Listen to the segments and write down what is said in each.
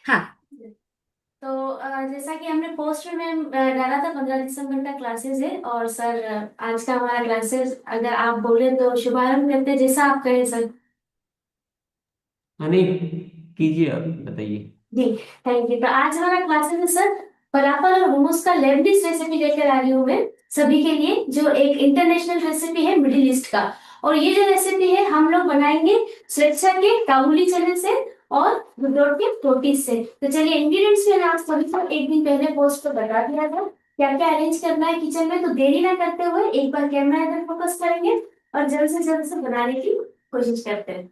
हाँ। तो जैसा कि हमने पोस्ट में डाला था 15 दिसंबर का क्लासेस है। और सर आज का हमारा क्लासेस अगर आप बोले तो शुभारंभ करते हैं, जैसा आप कहें सर। हाँ नहीं, कीजिए आप बताइए। जी, थैंक यू। तो आज हमारा क्लासेस है सर, फलाफल और हुमस का लेबनिज रेसिपी लेकर आ रही हूँ मैं सभी के लिए, जो एक इंटरनेशनल रेसिपी है मिडिल ईस्ट का। और ये जो रेसिपी है हम लोग बनाएंगे स्वेच्छा के काबुली चने से और विदाउट के रोटीज से। तो चलिए, इंग्रेडिएंट्स मैंने आप सभी को एक दिन पहले पोस्ट पर बता दिया था क्या क्या अरेंज करना है किचन में। तो देरी ना करते हुए एक बार कैमरा इधर फोकस करेंगे और जल्द से बनाने की कोशिश करते हैं।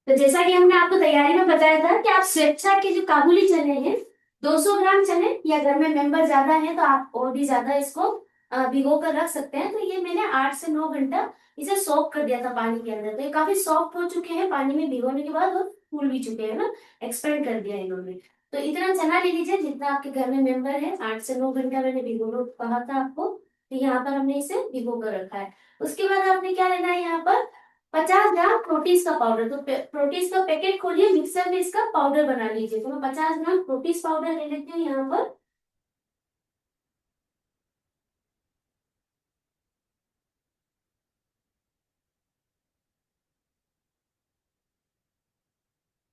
तो जैसा कि हमने आपको तैयारी में बताया था कि आप स्वेच्छा के जो काबुली चने हैं, 200 ग्राम चने, या घर में मेंबर ज्यादा है तो आप और भी ज्यादा इसको भिगो कर रख सकते हैं। तो ये मैंने 8 से 9 घंटा इसे सोक कर दिया था पानी के अंदर। तो ये काफी सॉफ्ट हो चुके हैं पानी में भिगोने के बाद, और फूल भी चुके हैं ना, एक्सपेंड कर दिया है इन्होंने। तो इतना चना ले लीजिए जितना आपके घर में मेंबर है। 8 से 9 घंटा मैंने भिगोना कहा था आपको, तो यहाँ पर हमने इसे भिगो कर रखा है। उसके बाद आपने क्या लेना है यहाँ पर, 50 ग्राम प्रोटीज का पाउडर। तो प्रोटीज का पैकेट खोलिए, मिक्सर में इसका पाउडर बना लीजिए। तो मैं 50 ग्राम प्रोटीज पाउडर ले लेती हूँ यहाँ पर।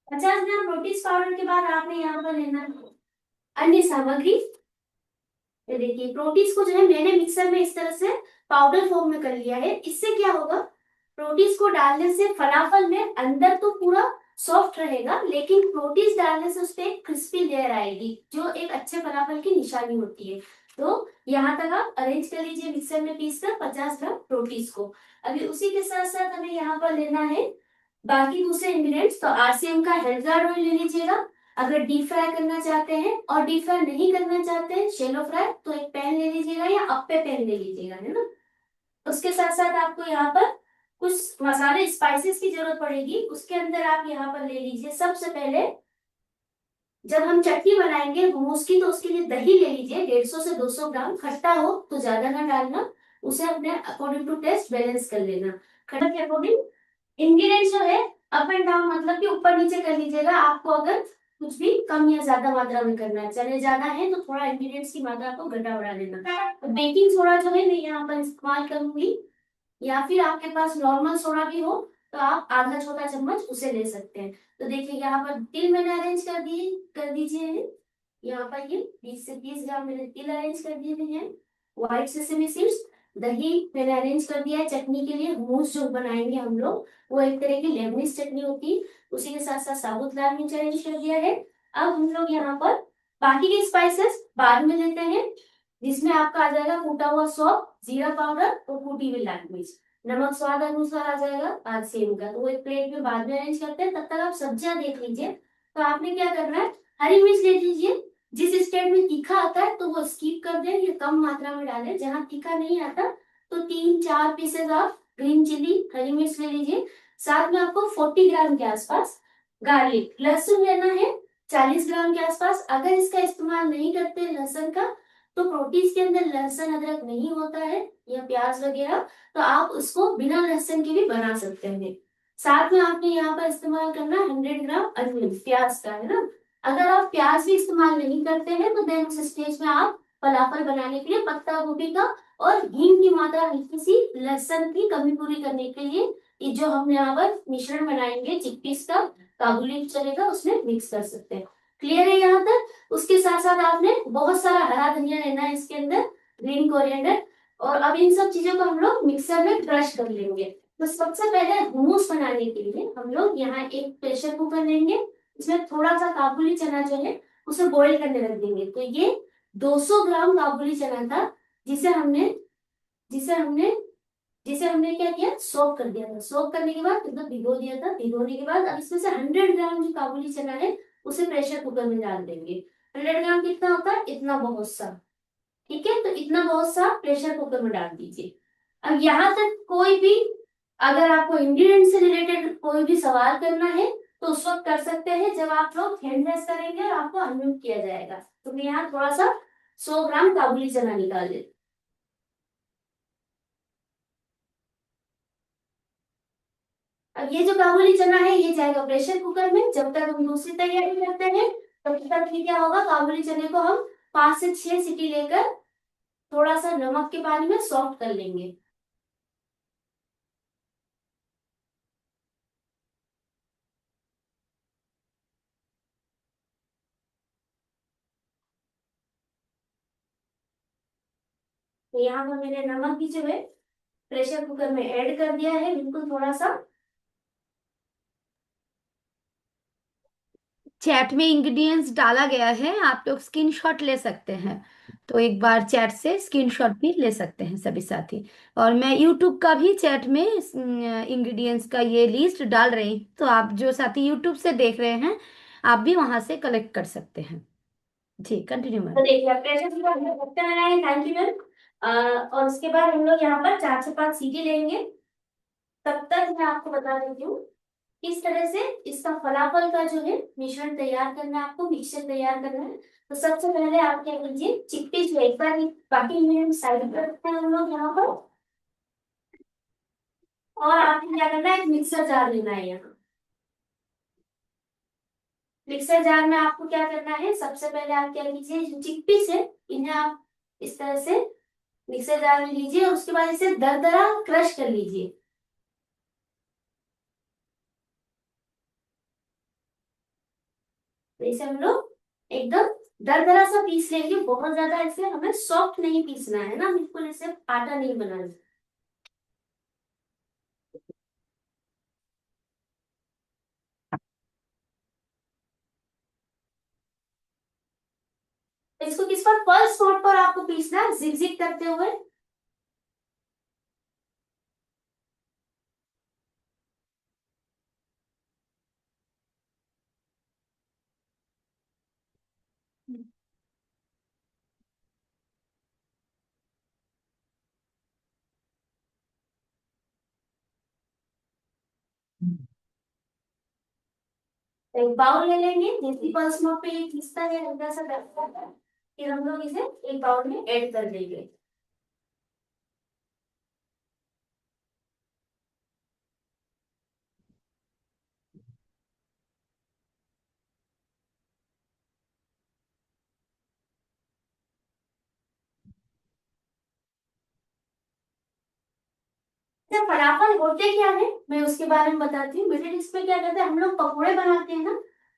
50 ग्राम प्रोटीज पाउडर के बाद आपने यहाँ पर लेना है अन्य सामग्री। ये देखिए, प्रोटीज को जो है मैंने मिक्सर में इस तरह से पाउडर फॉर्म में कर लिया है। इससे क्या होगा, प्रोटीज को डालने से फलाफल में अंदर तो पूरा सॉफ्ट रहेगा, लेकिन प्रोटीज डालने से उस पे एक क्रिस्पी लेयर आएगी, जो एक अच्छे फलाफल की निशानी होती है। तो यहाँ तक आप अरेंज कर लीजिए मिक्सर में पीस कर 50 ग्राम प्रोटीज को। अभी उसी के साथ साथ हमें यहाँ पर लेना है बाकी दूसरे इंग्रेडिएंट्स। तो आरसीएम का हेल्थ गार्ड ऑयल ले लीजिएगा अगर डीप फ्राई करना चाहते हैं, और डीप फ्राई नहीं करना चाहते हैं शेलो फ्राई, तो एक पैन ले लीजिएगा या अप्पे पैन ले लीजिएगा, है ना। उसके साथ साथ आपको यहाँ पर कुछ मसाले स्पाइसेस की जरूरत पड़ेगी। उसके अंदर आप यहाँ पर ले लीजिए सबसे पहले, जब हम चटनी बनाएंगे मोमोज की, तो उसके लिए दही ले लीजिए 150 से 200 ग्राम। खट्टा हो तो ज्यादा ना डालना, उसे अपने अकॉर्डिंग टू टेस्ट बैलेंस कर लेना। खट्टा के अकॉर्डिंग इंग्रेडिएंट्स जो है अप एंड डाउन, मतलब कि ऊपर नीचे कर लीजिएगा। आपको अगर कुछ भी कम या ज्यादा मात्रा में करना है, चने ज्यादा है तो थोड़ा इंग्रेडिएंट्स की मात्रा को घटा बढ़ा लेना। तो बेकिंग सोडा जो है मैं यहाँ पर इस्तेमाल करूंगी, या फिर आपके पास नॉर्मल सोडा भी हो तो आप आधा छोटा चम्मच उसे ले सकते हैं। तो देखिए यहाँ पर तिल मैंने अरेंज कर दीजिए। यहाँ पर ये 20 से 30 ग्राम मैंने तिल अरेंज कर दिए हैं। व्हाइट सेसमी सीड्स, दही मैंने अरेंज कर दिया है चटनी के लिए। hummus जो बनाएंगे हम लोग, वो एक तरह की लेमनिस चटनी होती है, उसी के साथ साथ साबुत लाल मिर्च अरेंज कर दिया है। अब हम लोग यहाँ पर बाकी के स्पाइसेस बाद में लेते हैं, जिसमें आपका आ जाएगा कूटा हुआ सौंफ, जीरा पाउडर और कूटी हुई लाल मिर्च। नमक स्वाद अनुसार आ जाएगा आज सेम का, तो वो एक प्लेट में बाद में अरेंज करते हैं। तब तक आप सब्जियां देख लीजिए। तो आपने क्या करना है, हरी मिर्च ले लीजिए। जिस स्टेट में तीखा आता है तो वो स्किप कर दें या कम मात्रा में डालें। जहां तीखा नहीं आता तो 3-4 पीसेज आप ग्रीन चिली हरी मिर्च ले लीजिए। साथ में आपको 40 ग्राम के आसपास गार्लिक, लहसुन लेना है 40 ग्राम के आसपास। अगर इसका इस्तेमाल नहीं करते लहसुन का, तो प्रोटीज के अंदर लहसुन अदरक नहीं होता है या प्याज वगैरह, तो आप उसको बिना लहसुन के भी बना सकते हैं। साथ में आपने यहाँ पर इस्तेमाल करना 100 ग्राम अनियन, प्याज का, है ना। अगर आप प्याज भी इस्तेमाल नहीं करते हैं तो देन उस स्टेज में आप फलाफल बनाने के लिए पत्ता गोभी का और हींग की मात्रा हल्की सी, लहसुन की कमी पूरी करने के लिए, ये जो हम यहाँ पर मिश्रण बनाएंगे चिकपीस का, काबुली चने का, उसमें मिक्स कर सकते हैं। क्लियर है यहाँ तक। उसके साथ साथ आपने बहुत सारा हरा धनिया लेना है इसके अंदर, ग्रीन कोरिएंडर। और अब इन सब चीजों को हम लोग मिक्सर में क्रश कर लेंगे। तो सबसे पहले हुमूस बनाने के लिए हम लोग यहाँ एक प्रेशर कुकर लेंगे। इसमें थोड़ा सा काबुली चना जो है उसे बॉईल करने रख देंगे। तो ये 200 ग्राम काबुली चना था, जिसे हमने जिसे हमने जिसे हमने क्या किया, सोक कर दिया था। सोक करने के बाद मतलब भिगो दिया था। भिगोने के बाद अब इसमें से 100 ग्राम जो काबुली चना है उसे प्रेशर कुकर में डाल देंगे। 100 ग्राम कितना होता है, इतना बहुत सा। ठीक है, तो इतना बहुत सा प्रेशर कुकर में डाल दीजिए। अब यहाँ तक कोई भी, अगर आपको इंग्रेडिएंट से रिलेटेड कोई भी सवाल करना है तो उस वक्त कर सकते हैं जब आप लोग हैंड रेस करेंगे और आपको अनम्यूट किया जाएगा। तो मैं यहाँ थोड़ा सा 100 ग्राम काबुली चना निकाल देती अब ये जो काबुली चना है ये जाएगा प्रेशर कुकर में। जब तक हम दूसरी तैयारी करते हैं तब तक ये क्या होगा, काबुली चने को हम 5 से 6 सीटी लेकर थोड़ा सा नमक के पानी में सॉफ्ट कर लेंगे। तो यहाँ पर मैंने नमक भी जो है प्रेशर कुकर में ऐड कर दिया है, बिल्कुल थोड़ा सा। चैट में इंग्रेडिएंट्स डाला गया है, आप लोग स्क्रीनशॉट ले सकते हैं। तो एक बार चैट से स्क्रीनशॉट भी ले सकते हैं सभी साथी। और मैं यूट्यूब का भी चैट में इंग्रेडिएंट्स का ये लिस्ट डाल रही हूँ, तो आप जो साथी यूट्यूब से देख रहे हैं आप भी वहां से कलेक्ट कर सकते हैं। जी कंटिन्यू तो मैम। देखिए प्रेशर कुकर में ढक्कन लगाए, थैंक यू मैम। और उसके बाद हम लोग यहाँ पर 4 से 5 सीटी लेंगे। तब तक मैं आपको बता देती हूँ किस तरह से इसका फलाफल का जो है मिश्रण तैयार करना है, आपको मिक्सचर तैयार करना है। तो सबसे पहले आप क्या कीजिए, चिक्पी जो एक बार बाकी इंग्रेडिएंट साइड पर रखते हैं हम लोग यहाँ पर। और आपको क्या करना है, एक मिक्सर जार लेना है यहाँ। मिक्सर जार में आपको क्या करना है, सबसे पहले आप क्या कीजिए, जो चिकपीस है इन्हें आप इस तरह से मिक्सर जार में लीजिए और उसके बाद इसे दरदरा क्रश कर लीजिए। तो इसे हम लोग एकदम दरदरा सा पीस लेंगे, बहुत ज्यादा इसे हमें सॉफ्ट नहीं पीसना है ना, बिल्कुल इसे आटा नहीं बनाना। तो इसको किस पर, पल्स मोड पर आपको पीसना है, जिग जिग करते हुए। तो एक बाउल ले लेंगे, जैसे पल्स मोड पे ये खींचता है हल्का सा करता है, फिर हम लोग इसे एक बाउल में ऐड कर देंगे। अच्छा, फलाफल होते क्या है मैं उसके बारे में बताती हूँ। मिडिल ईस्ट में क्या करते हैं, हम लोग पकोड़े बनाते हैं ना,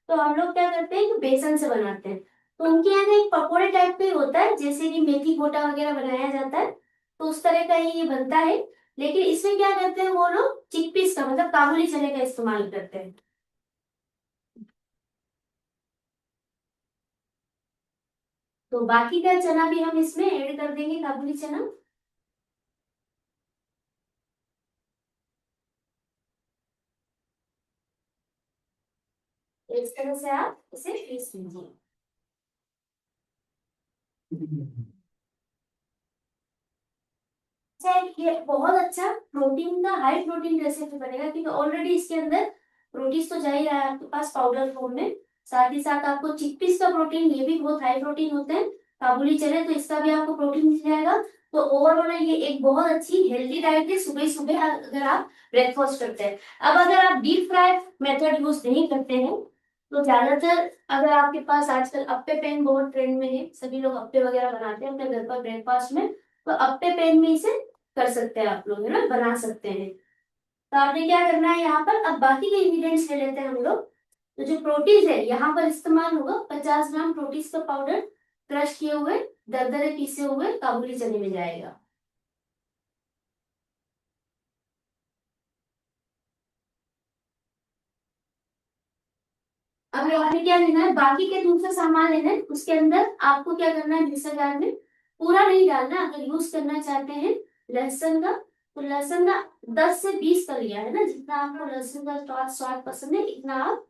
तो हम लोग क्या करते हैं कि बेसन से बनाते हैं। तो उनके यहाँ ना एक पकोड़े टाइप का ही होता है, जैसे कि मेथी गोटा वगैरह बनाया जाता है, तो उस तरह का ही ये बनता है। लेकिन इसमें क्या करते हैं वो लोग, चिकपीस का मतलब काबुली चने का इस्तेमाल करते हैं। तो बाकी का चना भी हम इसमें ऐड कर देंगे, काबुली चना। इस तरह से आप इसे पीस लीजिए। अच्छा, ये बहुत अच्छा प्रोटीन का, हाई प्रोटीन रेसिपी बनेगा, क्योंकि ऑलरेडी इसके अंदर प्रोटीन तो जा ही रहा है आपके पास पाउडर फॉर्म में। साथ ही साथ आपको चिकपीस का प्रोटीन, ये भी बहुत हाई प्रोटीन होते हैं, काबुली चने, तो इसका भी आपको प्रोटीन मिल जाएगा। तो ओवरऑल ये एक बहुत अच्छी हेल्दी डाइट है सुबह सुबह अगर आप ब्रेकफास्ट करते हैं। अब अगर आप डीप फ्राई मेथड यूज नहीं करते हैं तो ज्यादातर, अगर आपके पास आजकल अप्पे पैन बहुत ट्रेंड में है, सभी लोग अप्पे वगैरह बनाते हैं अपने घर पर ब्रेकफास्ट में, तो अप्पे पैन में इसे कर सकते हैं आप लोग, है ना, बना सकते हैं। तो आपने क्या करना है यहाँ पर, अब बाकी के इंग्रेडिएंट्स ले लेते हैं हम लोग। तो जो प्रोटीज है यहाँ पर इस्तेमाल होगा 50 ग्राम प्रोटीज का पाउडर, क्रश किए हुए दरदरे पीसे हुए काबुली चने में जाएगा। अब आपने क्या लेना है, बाकी के दूसरे सामान लेना है, उसके अंदर आपको क्या करना है, मिक्सर जार में पूरा नहीं डालना। अगर यूज करना चाहते हैं लहसुन का, तो लहसुन का 10 से 20 का लिया है ना, जितना आपको लहसुन का स्वाद स्वाद पसंद है इतना आप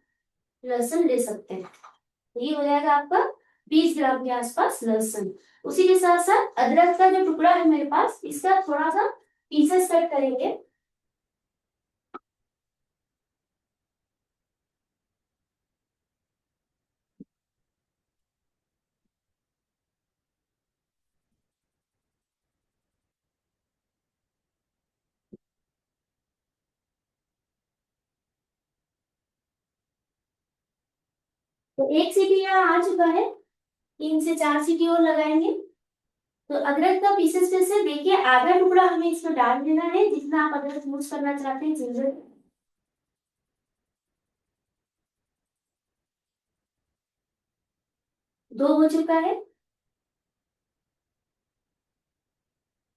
लहसुन ले सकते हैं। तो ये हो जाएगा आपका 20 ग्राम के आसपास लहसुन। उसी के साथ साथ अदरक का जो टुकड़ा है मेरे पास, इसका थोड़ा सा पीसेस कट करेंगे। तो एक सीटी यहाँ आ चुका है, 3 से 4 सीटी और लगाएंगे। तो अदरक का पीसेस में से देखिए आधा टुकड़ा हमें इसमें डाल देना है, जितना आप अदरक यूज करना चाहते हैं जिंजर। 2 हो चुका है,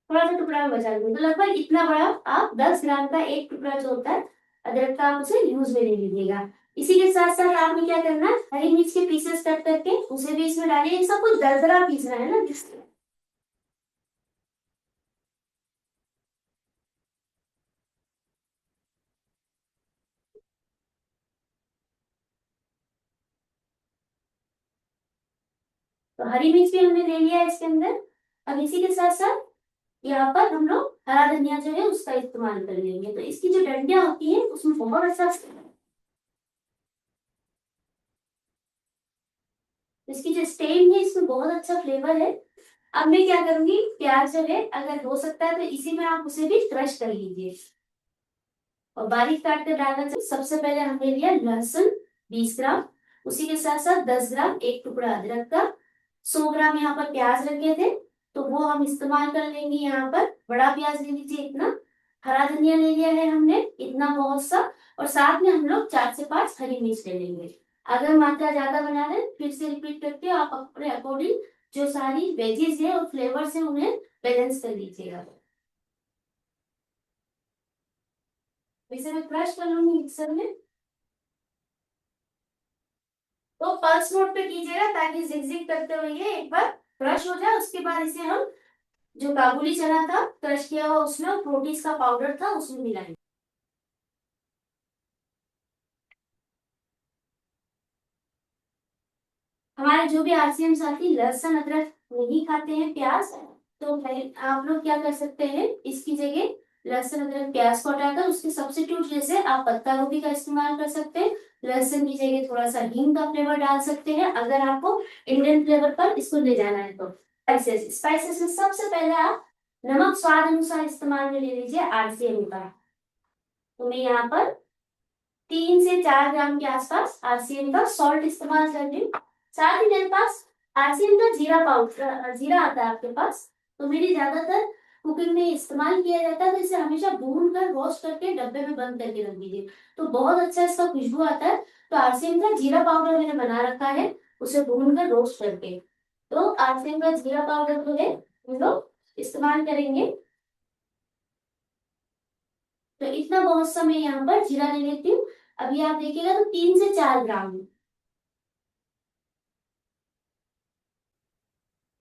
थोड़ा सा टुकड़ा बचा देंगे, तो लगभग इतना बड़ा आप 10 ग्राम का एक टुकड़ा जो होता है अदरक का, आप उसे यूज में ले लीजिएगा। इसी के साथ साथ आपने क्या करना है, हरी मिर्च के पीसेस कट करके उसे भी इसमें डालिए। सब कुछ दरदरा पीसना है ना, तो हरी मिर्च भी हमने ले लिया है इसके अंदर। अब इसी के साथ साथ यहाँ पर हम लोग हरा धनिया जो है उसका इस्तेमाल कर लेंगे। तो इसकी जो डंडियां होती है उसमें बहुत अच्छा, इसकी जो स्टेम है इसमें बहुत अच्छा फ्लेवर है। अब मैं क्या करूंगी, प्याज जो है अगर हो सकता है तो इसी में आप उसे भी क्रश कर लीजिए और बारीक काट कर डालना चाहिए। सबसे पहले हमने लिया लहसुन 20 ग्राम, उसी के साथ साथ 10 ग्राम एक टुकड़ा अदरक का, 100 ग्राम यहाँ पर प्याज रखे थे तो वो हम इस्तेमाल कर लेंगे। यहाँ पर बड़ा प्याज ले लीजिए इतना, हरा धनिया ले लिया है हमने इतना बहुत सा, और साथ में हम लोग 4 से 5 हरी मिर्च ले लेंगे। अगर मात्रा ज्यादा बना रहे फिर से रिपीट करके आप अपने अकॉर्डिंग जो सारी वेजीज है और फ्लेवर्स है उन्हें बैलेंस कर लीजिएगा। इसे मैं क्रश कर लूंगी मिक्सर में। तो पल्स मोड पे कीजिएगा ताकि जिगजिग करते हुए ये एक बार क्रश हो जाए। उसके बाद इसे हम जो काबुली चना था क्रश किया हुआ उसमें और प्रोटीज का पाउडर था उसमें मिलाएंगे। हमारे जो भी आरसीएम साथी लहसुन अदरक नहीं खाते हैं प्याज, तो आप लोग क्या कर सकते हैं, इसकी जगह लहसुन अदरक प्याज को हटाकर उसके सब्स्टिट्यूट जैसे आप पत्ता गोभी का इस्तेमाल कर सकते हैं। लहसुन की जगह थोड़ा सा हींग का फ्लेवर डाल सकते हैं अगर आपको इंडियन फ्लेवर पर इसको ले जाना है तो। स्पाइसेस, स्पाइसेस में सबसे पहले आप नमक स्वाद अनुसार इस्तेमाल में ले लीजिए आरसीएम का। तो मैं यहाँ पर 3 से 4 ग्राम के आसपास आरसीएम का सॉल्ट इस्तेमाल कर रही हूँ। साथ ही मेरे पास आरसीएम का जीरा पाउडर, जीरा आता है आपके पास, तो मेरी ज्यादातर कुकिंग में इस्तेमाल किया जाता है। तो इसे हमेशा भून कर रोस्ट करके डब्बे में बंद करके रख दीजिए, तो बहुत अच्छा इसका खुशबू आता है। तो आरसीएम का जीरा पाउडर मैंने बना रखा है, उसे भून कर रोस्ट करके। तो आरसीएम का जीरा पाउडर जो है हम लोग इस्तेमाल करेंगे। तो इतना बहुत सा मैं यहाँ पर जीरा ले लेती हूँ। अभी आप देखिएगा तो 3 से 4 ग्राम।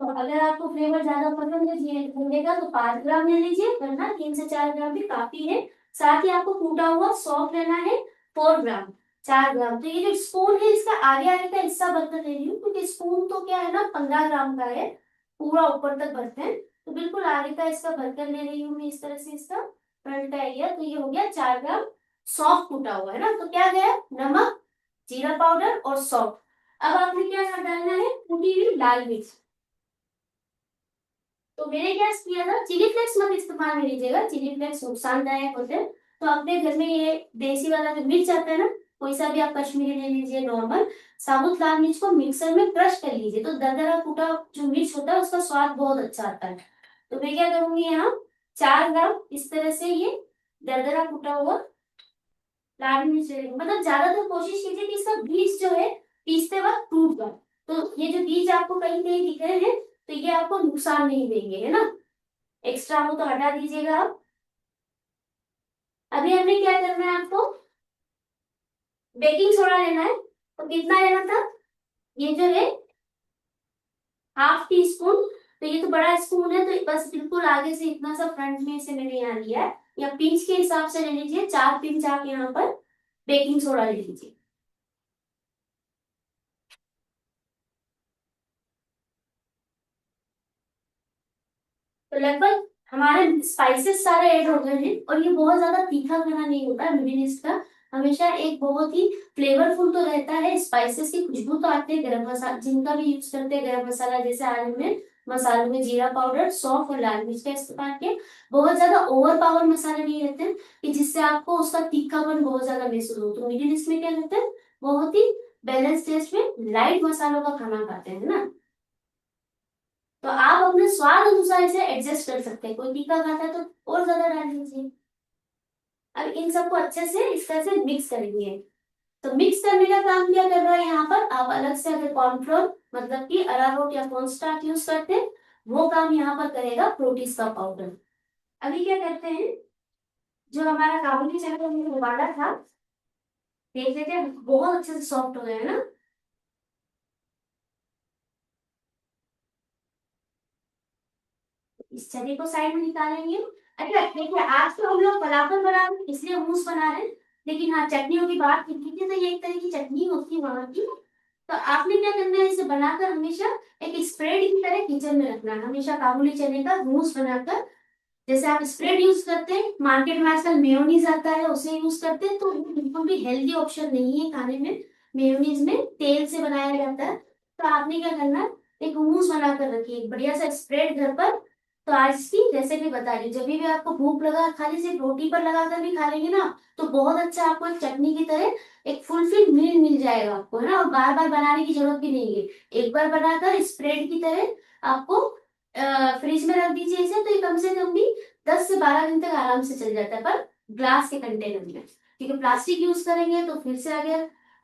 तो अगर आपको फ्लेवर ज्यादा पसंद है जीरे का तो 5 ग्राम ले लीजिए, वरना 3 से 4 ग्राम भी काफी है। साथ ही आपको कूटा हुआ सौंफ लेना है 4 ग्राम। 4 ग्राम, तो ये जो स्पून है इसका आगे आगे का हिस्सा भरकर ले रही हूँ क्योंकि स्पून तो क्या है ना 15 ग्राम का है, पूरा ऊपर तक भरते हैं। तो बिल्कुल आगे का इसका भरकर ले रही हूँ मैं इस तरह से इसका फ्रंट का एरिया। तो ये हो गया 4 ग्राम सौंफ कूटा हुआ है ना। तो क्या गया, नमक, जीरा पाउडर और सौंफ। अब आपने क्या डालना है, कुटी हुई लाल मिर्च। तो मैंने क्या किया था, चिली फ्लेक्स मत इस्तेमाल में लीजिएगा, चिली फ्लेक्स नुकसानदायक होते हैं। तो अपने घर में ये देसी वाला जो मिर्च आता है ना, कोई सा भी आप कश्मीरी ले लीजिए नॉर्मल, साबुत लाल मिर्च को मिक्सर में क्रश कर लीजिए। तो दरदरा कूटा जो मिर्च होता है उसका स्वाद बहुत अच्छा आता है। तो मैं क्या करूंगी यहाँ 4 ग्राम इस तरह से ये दरदरा कूटा हुआ लाल मिर्च ले लेंगे। मतलब ज्यादातर कोशिश कीजिए कि इसका बीज जो है पीसते वक्त टूट जाए। तो ये जो बीज आपको कहीं कहीं दिख रहे हैं तो ये आपको नुकसान नहीं देंगे, है ना। एक्स्ट्रा हो तो हटा दीजिएगा आप। अभी हमें क्या करना है, आपको बेकिंग सोडा लेना है। तो कितना लेना था, ये जो है ½ टी स्पून। तो ये तो बड़ा स्पून है तो बस बिल्कुल आगे से इतना सा फ्रंट में से मैंने यहाँ लिया है, या पिंच के हिसाब से ले लीजिए, 4 पिंच आप यहाँ पर बेकिंग सोडा ले लीजिए। तो लगभग हमारे स्पाइसेस सारे ऐड हो गए हैं और ये बहुत ज्यादा तीखा खाना नहीं होता है। मिडिलिस्ट का हमेशा एक बहुत ही फ्लेवरफुल तो रहता है, स्पाइसेस की खुशबू तो आती है। गरम मसाला जिनका भी यूज करते हैं, गरम मसाला जैसे आज हमने मसालों में जीरा पाउडर, सौंफ और लाल मिर्च का इस्तेमाल किया। बहुत ज्यादा ओवर पावर मसाले नहीं रहते हैं कि जिससे आपको उसका तीखापन बहुत ज्यादा महसूस हो। तो मिडिल ईस्ट में क्या रहता है, बहुत ही बैलेंस टेस्ट में लाइट मसालों का खाना खाते हैं ना, तो आप अपने स्वाद अनुसार इसे एडजस्ट कर सकते हैं। कोई तीखा खाता है तो और ज्यादा डाल दीजिए। अब इन सबको अच्छे से इस तरह से मिक्स करेंगे। तो मिक्स करने का काम क्या कर रहा है यहाँ पर, आप अलग से अगर कॉर्नफ्लोर मतलब कि अरारोट या कॉर्नस्टार्च यूज करते हैं, वो काम यहाँ पर करेगा प्रोटीज का पाउडर। अभी क्या करते हैं, जो हमारा काबुली चना हमने उबाला था, देख लेते हैं बहुत अच्छे से सॉफ्ट हो गया है ना। इस चने को साइड में निकालेंगे। अच्छा देखिए, आज तो हम लोग फलाफल बना रहे हैं इसलिए hummus बना रहे हैं, लेकिन हाँ चटनियों की बात की थी तो ये एक तरह की चटनी होती है वहां की। तो आपने क्या करना है, इसे बनाकर हमेशा एक स्प्रेड की तरह किचन में रखना है। हमेशा काबुली चने का hummus बनाकर, जैसे आप स्प्रेड यूज करते हैं, मार्केट में आजकल मेयोनीज आता है उसे यूज करते हैं, तो वो बिल्कुल भी हेल्दी ऑप्शन नहीं है खाने में। मेयोनीज में तेल से बनाया जाता है। तो आपने क्या करना है, एक hummus बनाकर रखिए, एक बढ़िया सा स्प्रेड घर पर। तो आज की रेसिपी बता रही हूँ, जब भी आपको भूख लगा खाली सिर्फ रोटी पर लगाकर भी खा लेंगे ना, तो बहुत अच्छा आपको एक चटनी की तरह एक फुलफिल मील मिल जाएगा आपको, है ना। और बार बार बनाने की जरूरत भी नहीं है। एक बार बनाकर स्प्रेड की तरह आपको फ्रिज में रख दीजिए इसे, तो ये कम से कम भी 10 से 12 दिन तक आराम से चल जाता है, पर ग्लास के कंटेनर में। क्योंकि प्लास्टिक यूज करेंगे तो फिर से आगे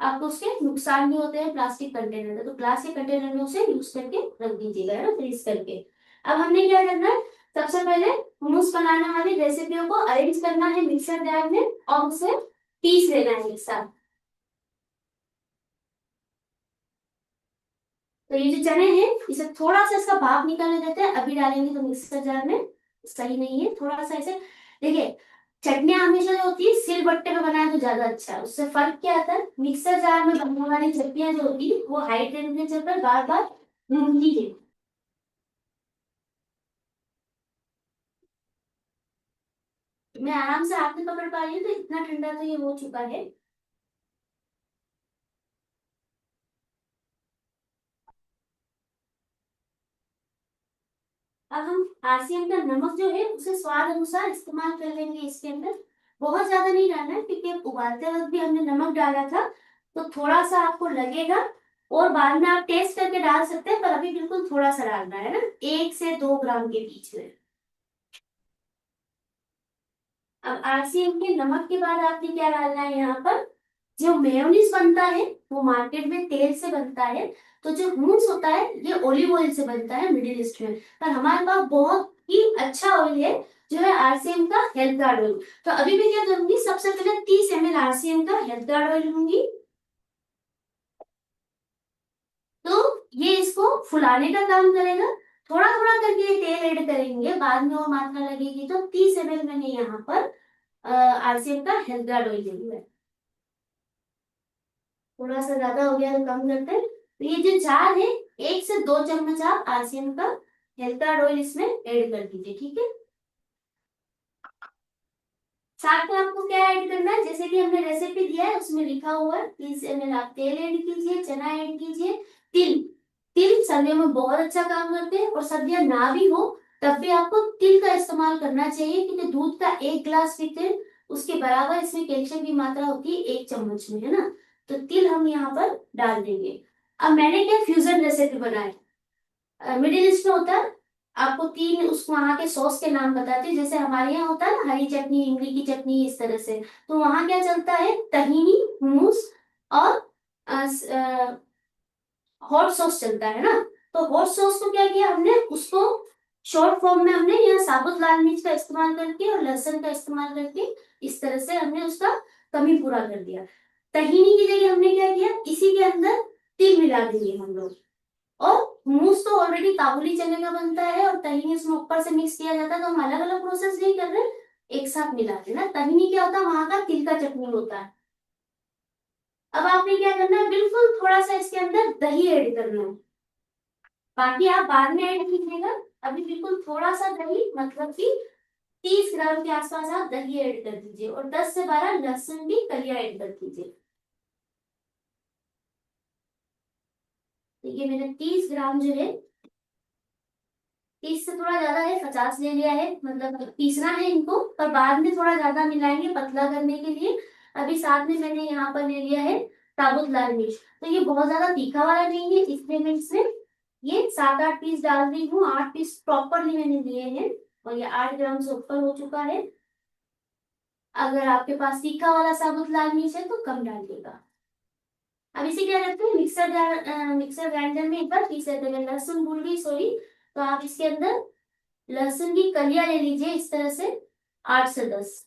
आपको उसके नुकसान भी होते हैं प्लास्टिक कंटेनर में, तो ग्लास के कंटेनर में उसे यूज करके रख दीजिएगा, है ना, फ्रीज करके। अब हमने क्या करना है, सबसे पहले hummus बनाने वाली रेसिपियों को अरेंज करना है मिक्सर जार में और उसे पीस लेना है एक साथ। तो ये जो चने हैं इसे थोड़ा सा इसका भाप निकालने देते हैं, अभी डालेंगे तो मिक्सर जार में सही नहीं है, थोड़ा सा ऐसे। देखिए, चटनियां हमेशा जो होती है सिलबट्टे पे बनाए तो ज्यादा अच्छा है। उससे फर्क क्या आता है, मिक्सर जार में बनने वाली चटनियां जो होती है वो हाई टेम्परेचर पर बार बार भूनती है। मैं आराम से हाथ में पकड़ पा रही हूँ, तो इतना ठंडा तो ये हो चुका है। अब हम आरसीएम का नमक जो है उसे स्वाद अनुसार इस्तेमाल कर लेंगे इसके अंदर। बहुत ज्यादा नहीं डालना है, क्योंकि अब उबालते वक्त भी हमने नमक डाला था, तो थोड़ा सा आपको लगेगा। और बाद में आप टेस्ट करके डाल सकते हैं, पर अभी बिल्कुल थोड़ा सा डालना है ना, 1 से 2 ग्राम के बीच में। अब आरसीएम के नमक के बाद आपने क्या डालना है यहाँ पर, जो मेयोनीज बनता है वो मार्केट में तेल से बनता है, तो जो hummus होता है ये ऑलिव ऑयल से बनता है मिडिल ईस्ट में। पर हमारे पास बहुत ही अच्छा ऑयल है, जो है आरसीएम का हेल्थ गार्ड ऑयल। तो अभी मैं क्या करूंगी, सबसे पहले 30 ml आरसीएम का हेल्थ गार्ड ऑयल लूंगी। तो ये इसको फुलाने का काम करेगा। थोड़ा थोड़ा करके ये तेल ऐड करेंगे, बाद में और मात्रा लगेगी। तो 30 ml मैंने यहाँ पर आरसीएम का हेल्थ गार्ड ऑयल ले लिया है। थोड़ा सा ज्यादा हो गया तो कम करते हैं। तो ये जो जार है, 1 से 2 चम्मच आप आरसीएम का हेल्थ कार्ड ऑयल इसमें ऐड कर दीजिए, ठीक है। साथ में आपको क्या ऐड करना है, जैसे कि हमने रेसिपी दिया है उसमें लिखा हुआ है, 30 ml आप तेल ऐड कीजिए, चना ऐड कीजिए, तिल। तिल सर्दियों में बहुत अच्छा काम करते हैं, और सर्दियां ना भी हो तब भी आपको तिल का इस्तेमाल करना चाहिए, क्योंकि दूध का 1 गिलास पीते हैं उसके बराबर इसमें कैल्शियम की मात्रा होती है 1 चम्मच में, है ना। तो तिल हम यहाँ पर डाल देंगे। अब मैंने क्या फ्यूजन रेसिपी बनाई, मिडिल ईस्ट में होता है, आपको 3 उस वहाँ के सॉस के नाम बताती हूँ। जैसे हमारे यहाँ होता है ना हरी चटनी, इमली की चटनी, इस तरह से। तो वहाँ क्या चलता है, तहीनी, hummus और हॉट सॉस चलता है ना। तो हॉट सॉस को क्या किया हमने, उसको शॉर्ट फॉर्म में हमने यहाँ साबुत लाल मिर्च का इस्तेमाल करके और लहसुन का इस्तेमाल करके इस तरह से हमने उसका कमी पूरा कर दिया। तहीनी की जगह हमने क्या किया, इसी के अंदर तिल मिला देंगे हम लोग। और hummus तो ऑलरेडी काबुली चने का बनता है, और तहीनी उसमें ऊपर से मिक्स किया जाता है, तो हम अलग अलग प्रोसेस नहीं कर रहे, एक साथ मिलाते हैं ना। तहीनी क्या होता है, वहां का तिल का चटनी होता है। अब आपने क्या करना है, बिल्कुल थोड़ा सा इसके अंदर दही ऐड करना है, बाकी आप बाद में ऐड कीजिएगा। अभी बिल्कुल थोड़ा सा दही, मतलब कि 30 ग्राम के आसपास आप दही ऐड कर दीजिए, और 10 से 12 लहसुन की कलियां ऐड कर दीजिए। तो ये मैंने 30 ग्राम जो है, 30 से थोड़ा ज्यादा है, 50 ले लिया है, मतलब पीसना है इनको, पर बाद में थोड़ा ज्यादा मिलाएंगे पतला करने के लिए। अभी साथ में मैंने यहाँ पर ले लिया है साबुत लाल मिर्च। तो ये बहुत ज्यादा तीखा वाला नहीं है, इसलिए मैं इसमें ये 7-8 पीस डाल रही हूँ। 8 पीस प्रॉपरली मैंने लिए हैं और ये 8 ग्राम से ऊपर हो चुका है। अगर आपके पास तीखा वाला साबुत लाल मिर्च है तो कम डालिएगा। अब इसे क्या करते हैं, मिक्सर ग्राइंडर में एक बार पीस लेते हैं। मैं लहसुन भूल गई, सॉरी। तो आप इसके अंदर लहसुन की कलियां ले लीजिए इस तरह से, 8 से 10।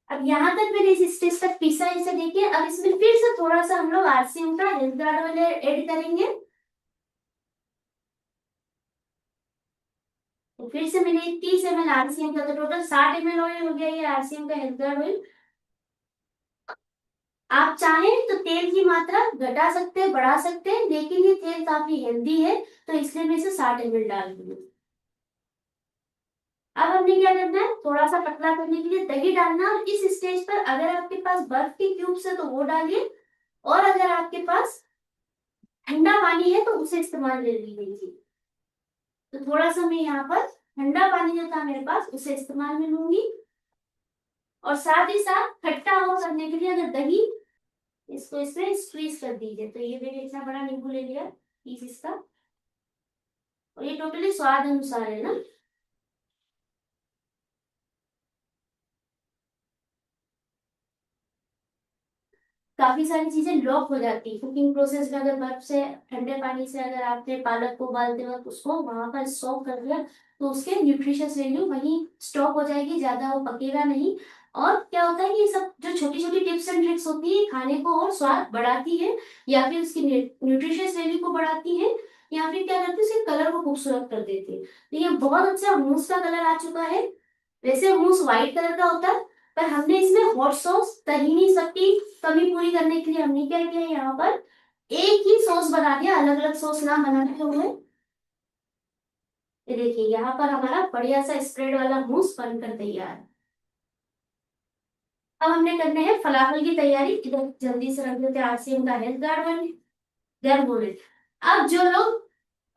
अब यहाँ तक मैंने इस स्टेज तक पीसा है, इसे देखिए। अब इसमें फिर से थोड़ा सा हम लोग आरसीएम का हेल्थ गार्ड ऑयल ऐड करेंगे। तो फिर से मैंने 30 ml आरसीएम का, तो टोटल 60 ml ऑयल हो गया ये आरसीएम का हेल्थ गार्ड ऑयल। आप चाहें तो तेल की मात्रा घटा सकते हैं, बढ़ा सकते हैं, लेकिन ये तेल काफी हेल्दी है, तो इसलिए मैं इसे 60 ml डाल रही हूँ। अब हमने क्या करना है, थोड़ा सा पतला करने के लिए दही डालना। और इस स्टेज पर अगर आपके पास बर्फ की क्यूब्स है तो वो डालिए, और अगर आपके पास ठंडा पानी है तो उसे इस्तेमाल ले लीजिए। तो थोड़ा सा मैं यहाँ पर ठंडा पानी जो था मेरे पास उसे इस्तेमाल में लूंगी। और साथ ही साथ खट्टा और करने के लिए अगर दही, इसको इसमें स्क्वीज कर दीजिए। तो ये मैंने इतना बड़ा नींबू ले लिया पीस इसका, और ये टोटली स्वाद अनुसार है ना। काफी सारी चीजें लॉक हो जाती है कुकिंग प्रोसेस में। अगर बर्फ से, ठंडे पानी से अगर आपने पालक को उबालते वक्त उसको वहां पर स्टॉक कर दिया, तो उसके न्यूट्रिशियस वैल्यू वहीं स्टॉक हो जाएगी, ज्यादा वो पकेगा नहीं। और क्या होता है कि ये सब जो छोटी छोटी टिप्स एंड ट्रिक्स होती है, खाने को और स्वाद बढ़ाती है, या फिर उसकी न्यूट्रिशियस वैल्यू को बढ़ाती है, या फिर क्या करती है उसके कलर को खूबसूरत कर देती है। तो ये बहुत अच्छा मूस का कलर आ चुका है। वैसे मूस व्हाइट कलर का होता है, पर हमने इसमें हॉट सॉस, तहीनी, सबकी कमी पूरी करने के लिए हमने क्या किया, यहाँ पर एक ही सॉस बना दिया, अलग अलग सॉस ना बनाते हुए। ये देखिए यहाँ पर हमारा बढ़िया सा स्प्रेड वाला मूस बनकर तैयार है। अब हमने करने हैं फलाफल की तैयारी। इधर जल्दी से रख देते हैं आरसीएम का हेल्थ गार्ड बन, गर्म होने। अब जो लोग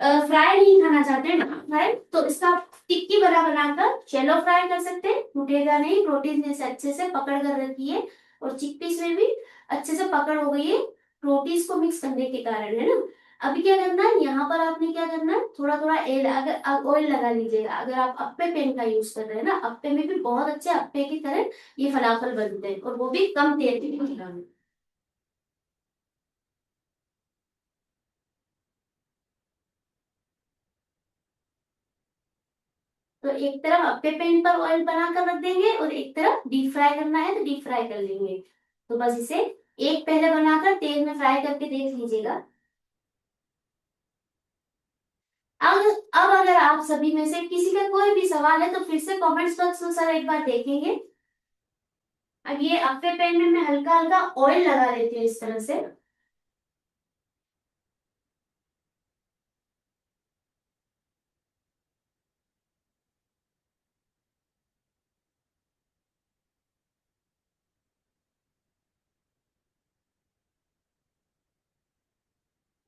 फ्राई नहीं खाना चाहते हैं ना फ्राई, तो इसका टिक्की बना बनाकर शैलो फ्राई कर सकते हैं, टूटेगा नहीं। प्रोटीन जैसे अच्छे से पकड़ कर रखी है, और चिकपीस में भी अच्छे से पकड़ हो गई है, प्रोटीन्स को मिक्स करने के कारण, है ना। अभी क्या करना है, यहाँ पर आपने क्या करना है, थोड़ा थोड़ा ऑयल लगा लीजिएगा। अगर आप अप्पे पेन का यूज कर रहे हैं ना, अप्पे में भी बहुत अच्छे अप्पे की तरह ये फलाफल बनते हैं, और वो भी कम तेल में। तो एक तरफ अप्पे पैन पर ऑयल बनाकर रख देंगे, और एक तरफ डीप फ्राई करना है तो डीप फ्राई कर लेंगे। तो बस इसे एक पहले बनाकर तेल में फ्राई करके देख लीजिएगा। अब अगर आप सभी में से किसी का कोई भी सवाल है तो फिर से कमेंट्स बॉक्स में सर एक बार देखेंगे। अब ये अप्पे पैन में मैं हल्का हल्का ऑयल लगा देती हूँ इस तरह से।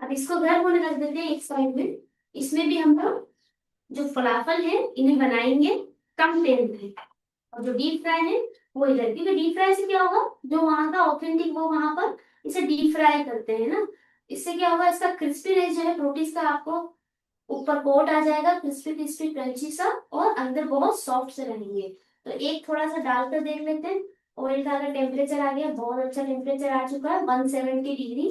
अब इसको गर्म होने रख देते हैं एक साइड में। इसमें भी हम लोग जो फलाफल है इन्हें बनाएंगे कम तेल में। और जो डीप फ्राई है वो इधर, क्योंकि डीप फ्राई से क्या होगा, जो वहां का ऑथेंटिक वो वहां पर इसे डीप फ्राई करते हैं ना, इससे क्या होगा, इसका क्रिस्पीनेस जो है प्रोटीज का आपको ऊपर कोट आ जाएगा, क्रिस्पी क्रिस्पी क्रंची सा, और अंदर बहुत सॉफ्ट से रहेंगे। तो एक थोड़ा सा डालकर देख लेते हैं। ऑयल का अगर टेम्परेचर आ गया, बहुत अच्छा टेम्परेचर आ चुका है, 170 डिग्री।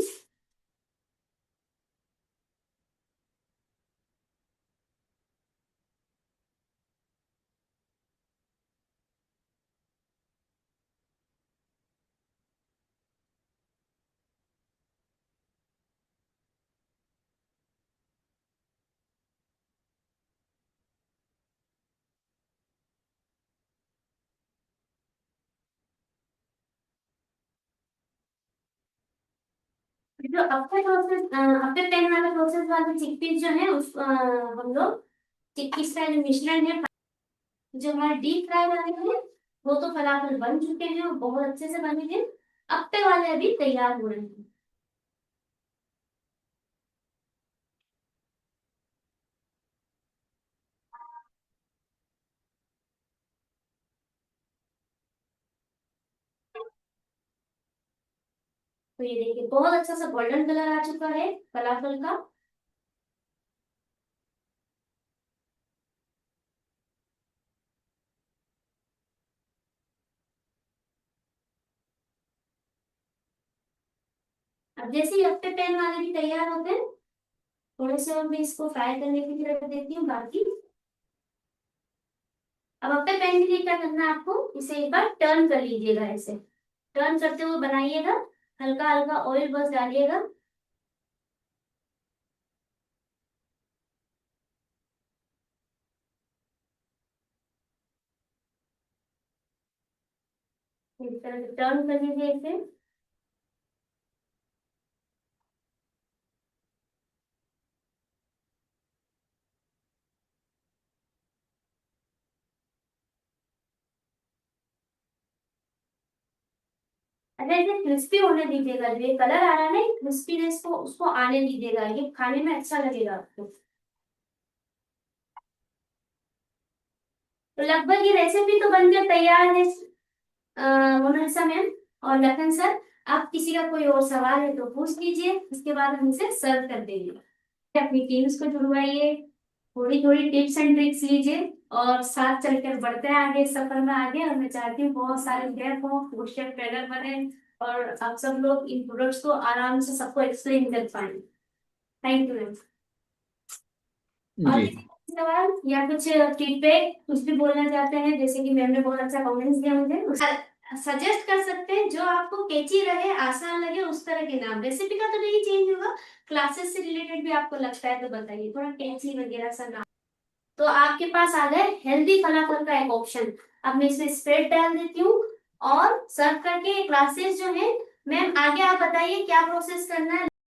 जो अप्पे प्रोसेस, अप्पे पैन वाला प्रोसेस वाले चिकपीस जो है उस हम लोग चिकपीस का जो मिश्रण है, जो हमारे डीप फ्राई वाले हैं वो तो फलाफल बन चुके हैं और बहुत अच्छे से बने हैं। अप्पे वाले अभी तैयार हो रहे हैं। तो ये देखिए बहुत अच्छा सा गोल्डन कलर आ चुका है फलाफल का। अब जैसे ही अप्पे पैन वाले भी तैयार होते हैं, थोड़े से और मैं इसको फ्राई करने के लिए रख देती हूँ बाकी। अब अप्पे पैन के लिए क्या करना है आपको, इसे एक बार टर्न कर लीजिएगा, ऐसे टर्न करते हुए बनाइएगा, हल्का हल्का ऑयल बस डालिएगा। इस तरह से टर्न कर लीजिए इसे। अच्छा इसे क्रिस्पी होने दीजिएगा, जो ये कलर आ रहा है ना, क्रिस्पीनेस को उसको आने दीजिएगा, ये खाने में अच्छा लगेगा आपको। तो लगभग ये रेसिपी तो बनकर तैयार है मोनालिसा मैम और लखन सर। आप किसी का कोई और सवाल है तो पूछ लीजिए, उसके बाद हम इसे सर्व कर देंगे। अपनी टीम्स को जुड़वाइए, थोड़ी थोड़ी टिप्स एंड ट्रिक्स लीजिए और साथ चलकर बढ़ते हैं आगे इस सफर में आगे। और मैं चाहती हूँ बहुत सारे गैप हो, क्वेश्चन ट्रेनर बने और आप सब लोग इन प्रोडक्ट्स को आराम से सबको एक्सप्लेन कर पाए। Thank you ma'am. और जी। किसी का सवाल या कुछ फीडबैक कुछ भी बोलना चाहते हैं, जैसे कि मैम ने बहुत अच्छा कमेंट्स दिया मुझे, सजेस्ट कर सकते हैं जो आपको कैची रहे, आसान लगे उस तरह के नाम। रेसिपी का तो नहीं चेंज होगा, क्लासेस से रिलेटेड भी आपको लगता है तो बताइए, थोड़ा कैची वगैरह सा नाम। तो आपके पास आ गए हेल्दी फलाफल का एक ऑप्शन। अब मैं इसमें स्प्रेड डाल देती हूँ और सर्व करके क्लासेस जो है, मैम आगे आप बताइए क्या प्रोसेस करना है।